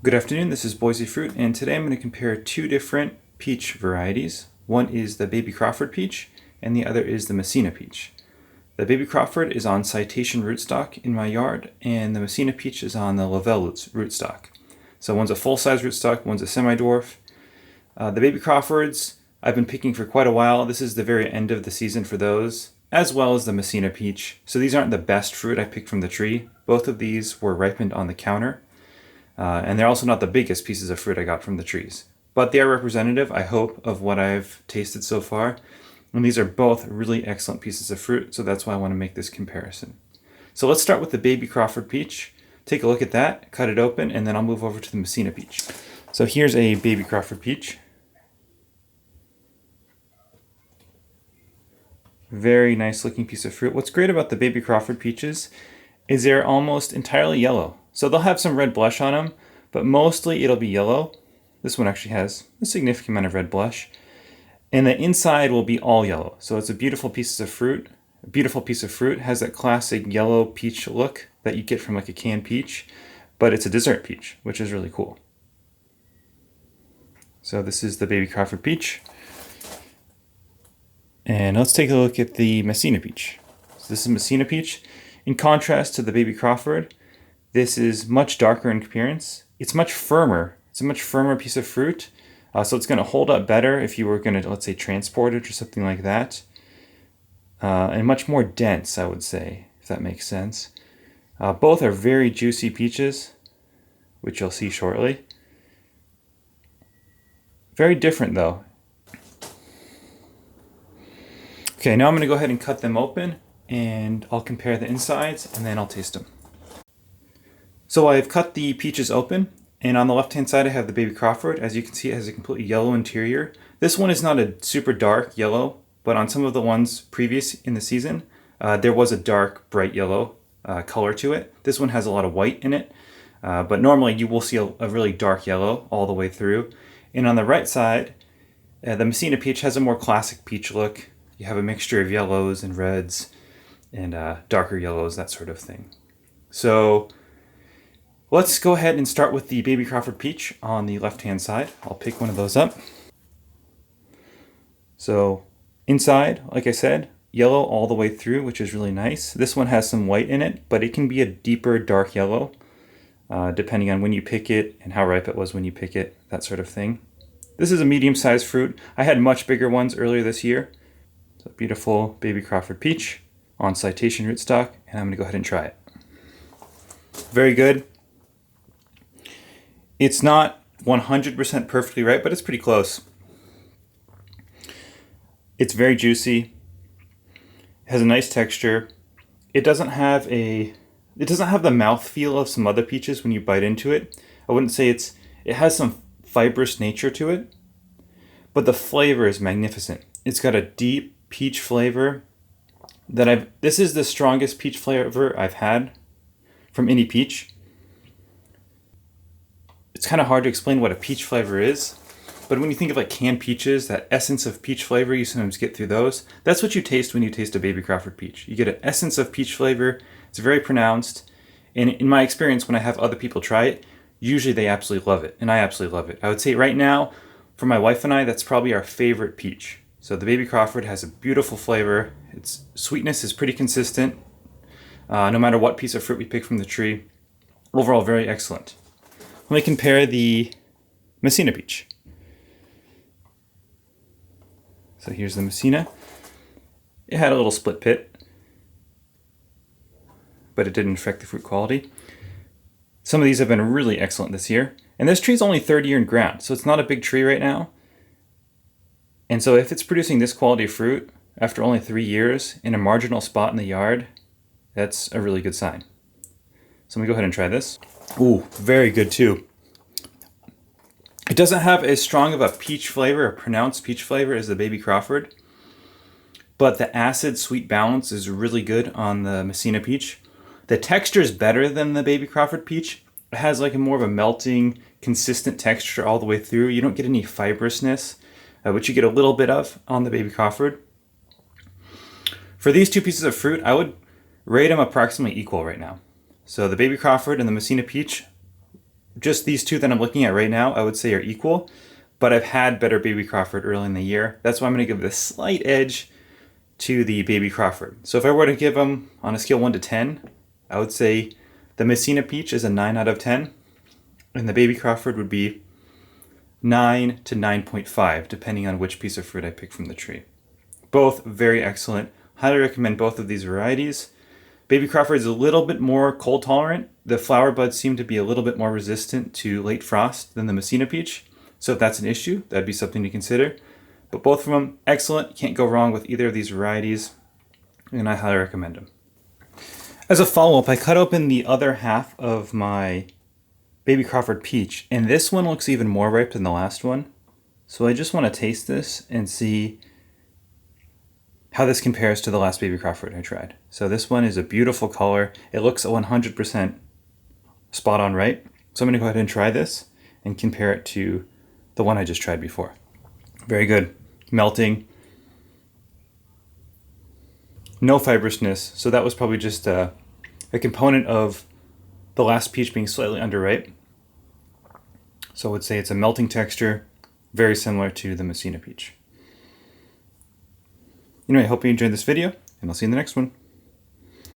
Good afternoon, this is Boise Fruit, and today I'm going to compare two different peach varieties. One is the Baby Crawford peach, and the other is the Messina Peach. The Baby Crawford is on Citation rootstock in my yard, and the Messina Peach is on the Lavelle rootstock. So one's a full-size rootstock, one's a semi-dwarf. The Baby Crawfords I've been picking for quite a while. This is the very end of the season for those, as well as the Messina Peach. So these aren't the best fruit I picked from the tree. Both of these were ripened on the counter. And they're also not the biggest pieces of fruit I got from the trees. But they are representative, I hope, of what I've tasted so far. And these are both really excellent pieces of fruit, so that's why I want to make this comparison. So let's start with the Baby Crawford peach. Take a look at that, cut it open, and then I'll move over to the Messina Peach. So here's a Baby Crawford peach. Very nice looking piece of fruit. What's great about the Baby Crawford peaches is they're almost entirely yellow. So they'll have some red blush on them, but mostly it'll be yellow. This one actually has a significant amount of red blush. And the inside will be all yellow. So it's a beautiful piece of fruit. A beautiful piece of fruit. Has that classic yellow peach look that you get from like a canned peach, but it's a dessert peach, which is really cool. So this is the Baby Crawford peach. And let's take a look at the Messina Peach. So this is Messina Peach. In contrast to the Baby Crawford, this is much darker in appearance. It's much firmer. It's a much firmer piece of fruit. So it's going to hold up better if you were going to, let's say, transport it or something like that. And much more dense, I would say, if that makes sense. Both are very juicy peaches, which you'll see shortly. Very different, though. Okay, now I'm going to go ahead and cut them open, and I'll compare the insides, and then I'll taste them. So I've cut the peaches open, and on the left-hand side I have the Baby Crawford. As you can see, it has a completely yellow interior. This one is not a super dark yellow, but on some of the ones previous in the season, there was a dark, bright yellow color to it. This one has a lot of white in it, but normally you will see a really dark yellow all the way through. And on the right side, the Messina Peach has a more classic peach look. You have a mixture of yellows and reds and darker yellows, that sort of thing. So let's go ahead and start with the Baby Crawford peach on the left-hand side. I'll pick one of those up. So inside, like I said, yellow all the way through, which is really nice. This one has some white in it, but it can be a deeper dark yellow, depending on when you pick it and how ripe it was when you pick it, that sort of thing. This is a medium-sized fruit. I had much bigger ones earlier this year. So beautiful Baby Crawford peach on Citation rootstock, and I'm going to go ahead and try it. Very good. It's not 100% perfectly ripe, but it's pretty close. It's very juicy. It has a nice texture. It doesn't have the mouthfeel of some other peaches when you bite into it. I wouldn't say it has some fibrous nature to it, but the flavor is magnificent. It's got a deep peach flavor this is the strongest peach flavor I've had from any peach. It's kind of hard to explain what a peach flavor is, but when you think of like canned peaches, that essence of peach flavor, you sometimes get through those. That's what you taste when you taste a Baby Crawford peach. You get an essence of peach flavor. It's very pronounced. And in my experience, when I have other people try it, usually they absolutely love it, and I absolutely love it. I would say right now, for my wife and I, that's probably our favorite peach. So the Baby Crawford has a beautiful flavor. Its sweetness is pretty consistent, no matter what piece of fruit we pick from the tree. Overall, very excellent. Let me compare the Messina Peach. So here's the Messina. It had a little split pit, but it didn't affect the fruit quality. Some of these have been really excellent this year. And this tree is only third year in ground, so it's not a big tree right now. And so if it's producing this quality of fruit after only 3 years in a marginal spot in the yard, that's a really good sign. So let me go ahead and try this. Ooh, very good too. It doesn't have as strong of a peach flavor, a pronounced peach flavor as the Baby Crawford, but the acid-sweet balance is really good on the Messina Peach. The texture is better than the Baby Crawford peach. It has like a more of a melting, consistent texture all the way through. You don't get any fibrousness, which you get a little bit of on the Baby Crawford. For these two pieces of fruit, I would rate them approximately equal right now. So the Baby Crawford and the Messina Peach, just these two that I'm looking at right now, I would say are equal, but I've had better Baby Crawford early in the year. That's why I'm going to give the slight edge to the Baby Crawford. So if I were to give them on a scale 1 to 10, I would say the Messina Peach is a 9 out of 10, and the Baby Crawford would be 9 to 9.5, depending on which piece of fruit I pick from the tree. Both very excellent. Highly recommend both of these varieties. Baby Crawford is a little bit more cold tolerant. The flower buds seem to be a little bit more resistant to late frost than the Messina Peach. So if that's an issue, that'd be something to consider. But both of them, excellent. Can't go wrong with either of these varieties, and I highly recommend them. As a follow-up, I cut open the other half of my Baby Crawford Peach, and this one looks even more ripe than the last one. So I just want to taste this and see how this compares to the last Baby Crawford I tried. So this one is a beautiful color. It looks 100% spot on right. So I'm going to go ahead and try this and compare it to the one I just tried before. Very good. Melting. No fibrousness. So that was probably just a component of the last peach being slightly underripe. So I would say it's a melting texture, very similar to the Messina Peach. Anyway, I hope you enjoyed this video, and I'll see you in the next one.